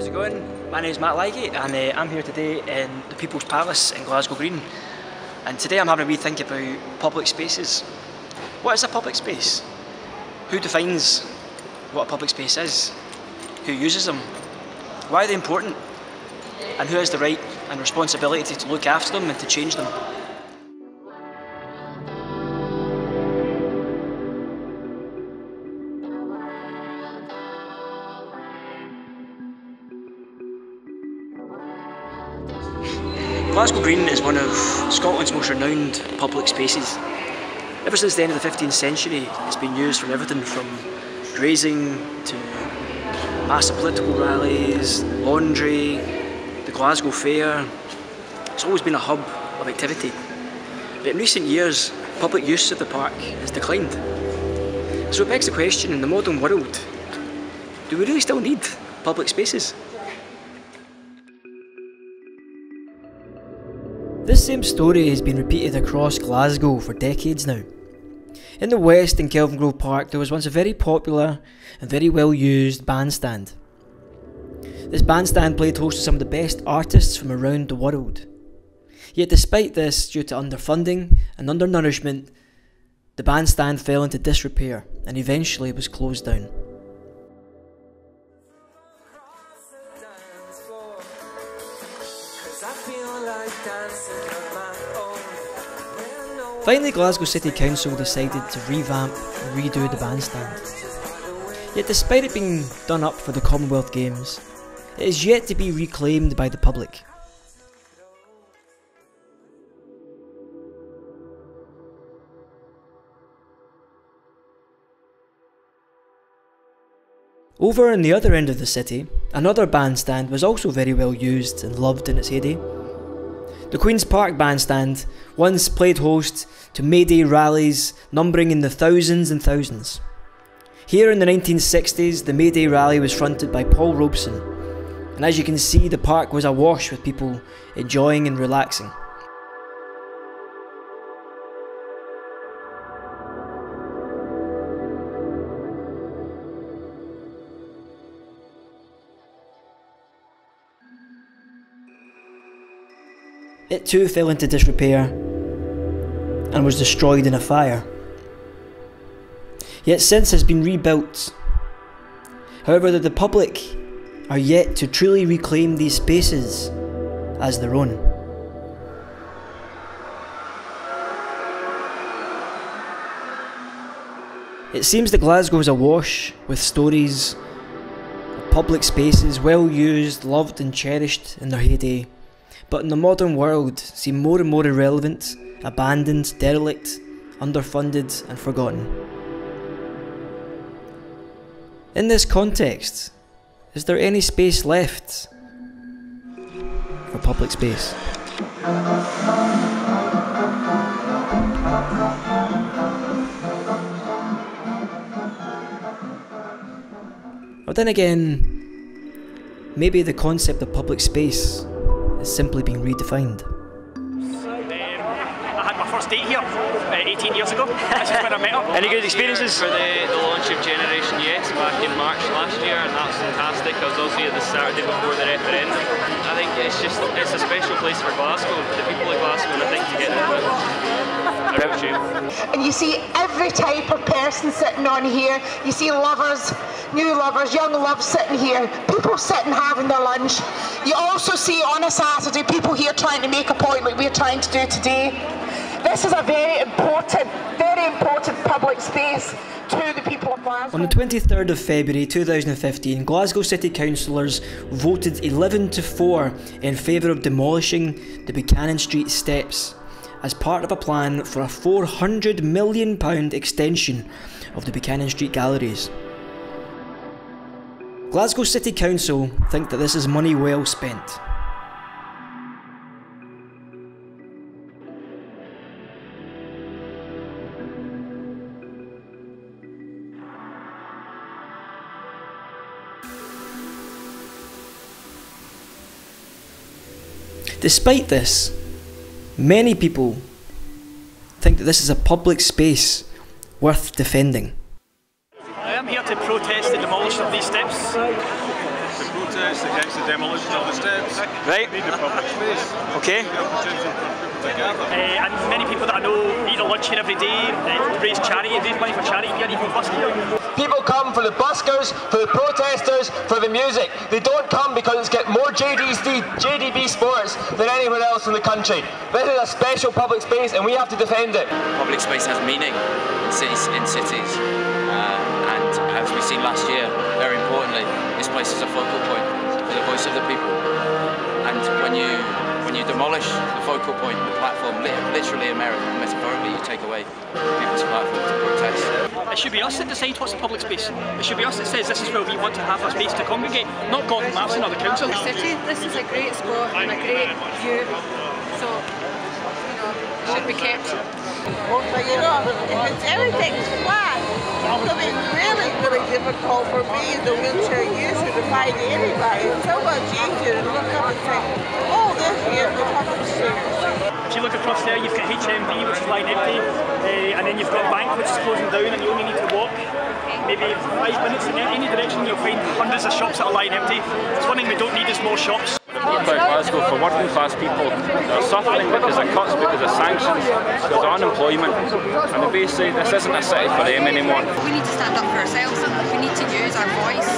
it going? My name is Matt Ligate and I'm here today in the People's Palace in Glasgow Green. And today I'm having a wee think about public spaces. What is a public space? Who defines what a public space is? Who uses them? Why are they important? And who has the right and responsibility to look after them and to change them? Glasgow Green is one of Scotland's most renowned public spaces. Ever since the end of the 15th century, it's been used for everything from grazing to massive political rallies, laundry, the Glasgow Fair. It's always been a hub of activity. But in recent years, public use of the park has declined. So it begs the question, in the modern world, do we really still need public spaces? This same story has been repeated across Glasgow for decades now. In the west, in Kelvingrove Park, there was once a very popular and very well used bandstand. This bandstand played host to some of the best artists from around the world. Yet despite this, due to underfunding and undernourishment, the bandstand fell into disrepair and eventually was closed down. Finally, Glasgow City Council decided to revamp and redo the bandstand. Yet despite it being done up for the Commonwealth Games, it is yet to be reclaimed by the public. Over on the other end of the city, another bandstand was also very well used and loved in its heyday. The Queen's Park bandstand once played host to May Day rallies numbering in the thousands and thousands. Here in the 1960s, the May Day rally was fronted by Paul Robeson, and as you can see, the park was awash with people enjoying and relaxing. It too fell into disrepair and was destroyed in a fire. Yet since has been rebuilt. However, the public are yet to truly reclaim these spaces as their own. It seems that Glasgow is awash with stories of public spaces well used, loved and cherished in their heyday, but in the modern world seem more and more irrelevant, abandoned, derelict, underfunded and forgotten. In this context, is there any space left for public space? Or then again, maybe the concept of public space is simply being redefined. I had my first date here 18 years ago. This is when I met her. Any good experiences? For the launch of Generation Yes back in March last year, and that was fantastic. I was also here the Saturday before the referendum. I think it's a special place for Glasgow, the people of Glasgow, and I think to get to it. A real shame. And you see every type of person sitting on here. You see lovers, new lovers, young loves sitting here, people sitting having their lunch. You also see on a Saturday people here trying to make a point like we're trying to do today. This is a very important public space to the people of Glasgow. On the 23rd of February 2015, Glasgow City Councillors voted 11-4 in favour of demolishing the Buchanan Street steps as part of a plan for a £400 million extension of the Buchanan Street galleries. Glasgow City Council think that this is money well spent. Despite this, many people think that this is a public space worth defending. I am here to protest the demolition of these steps. to protest against the demolition of the steps. Right. We need a public space. Okay. The opportunity for people to gather. And many people that I know eat a lunch here every day, raise money for charity, and even bus here. People come for the buskers, for the protesters, for the music. They don't come because it's got more JDB sports than anywhere else in the country. This is a special public space and we have to defend it. Public space has meaning in cities. And as we've seen last year, very importantly, this place is a focal point for the voice of the people. And when you demolish the focal point, the platform, literally and metaphorically, you take away people's platform to protest. It should be us that decide what's the public space. It should be us that says this is where we want to have a space to congregate, not Gordon Marston or the council. The city, this is a great spot and a great view, so it should be kept. But you know, if it's everything's flat, it's going to be really, really difficult for me, the wheelchair user, to find anybody. It's so much easier to look up and say, oh, this here's the public stairs. If you look across there, you've got HMV, which is lying empty, and then you've got Bank, which is closing down, and you only need to walk maybe 5 minutes in any direction. You'll find hundreds of shops that are lying empty. It's one thing we don't need is more shops. About Glasgow, for working class people, they're suffering because of cuts, because of sanctions, because of unemployment, and they basically this isn't a city for them anymore. We need to stand up for ourselves. We need to use our voice.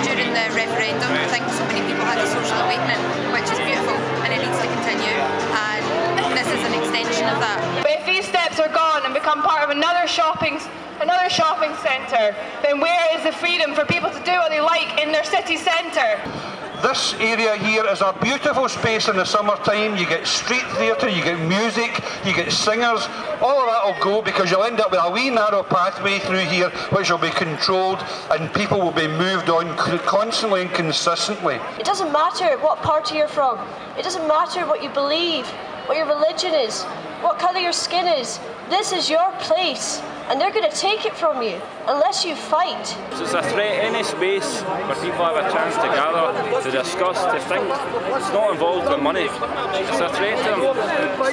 During the referendum, I think so many people had a social awakening, which is beautiful, and it needs to continue, and this is an extension of that. But if these steps are gone and become part of another shopping centre, then where is the freedom for people to do what they like in their city centre? This area here is a beautiful space in the summertime. You get street theatre, you get music, you get singers. All of that will go because you'll end up with a wee narrow pathway through here which will be controlled and people will be moved on constantly and consistently. It doesn't matter what party you're from. It doesn't matter what you believe, what your religion is, what colour your skin is. This is your place. And they're going to take it from you unless you fight. So it's a threat, any space where people have a chance to gather, to discuss, to think. It's not involved with money. It's a threat to them.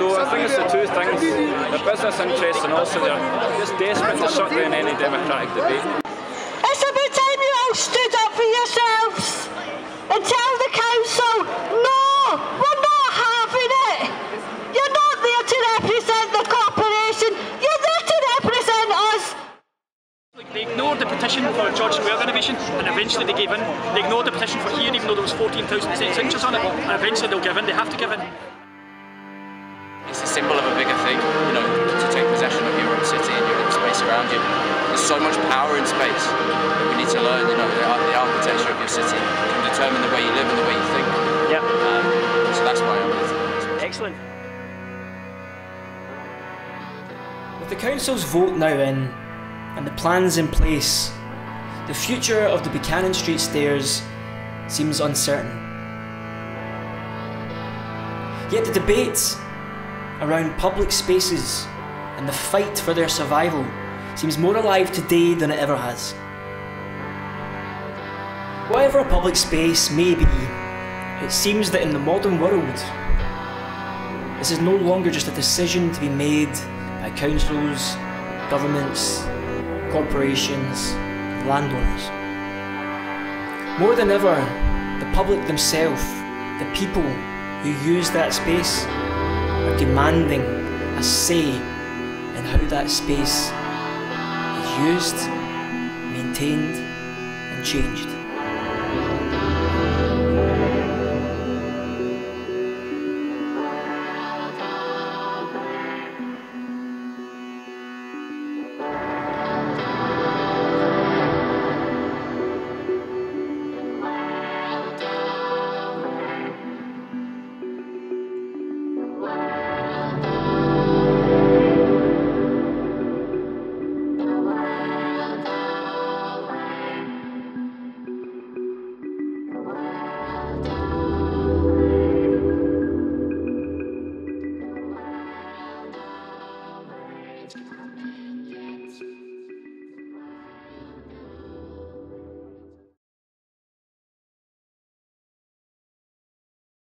So I think it's the two things, the business interests and also they're just desperate to shut down any democratic debate. It's about time you all stood up for yourselves and tell the council, no, we're not having it. You're not there to represent the corporation. You're there to represent us. They ignored the petition for George Square renovation and eventually they gave in. They ignored the petition for here even though there was 14,000 signatures on it, and eventually they'll give in. They have to give in. It's a symbol of a bigger thing, you know, to take possession of your own city and your own space around you. There's so much power in space. We need to learn, you know, the architecture of your city can determine the way you live and the way you think. Yep. So that's why I'm with. Excellent. With the council's vote now in and the plans in place, the future of the Buchanan Street stairs seems uncertain. Yet the debate around public spaces and the fight for their survival seems more alive today than it ever has. Whatever a public space may be, it seems that in the modern world, this is no longer just a decision to be made by councils, governments, corporations, and landowners. More than ever, the public themselves, the people who use that space, are demanding a say in how that space is used, maintained, and changed.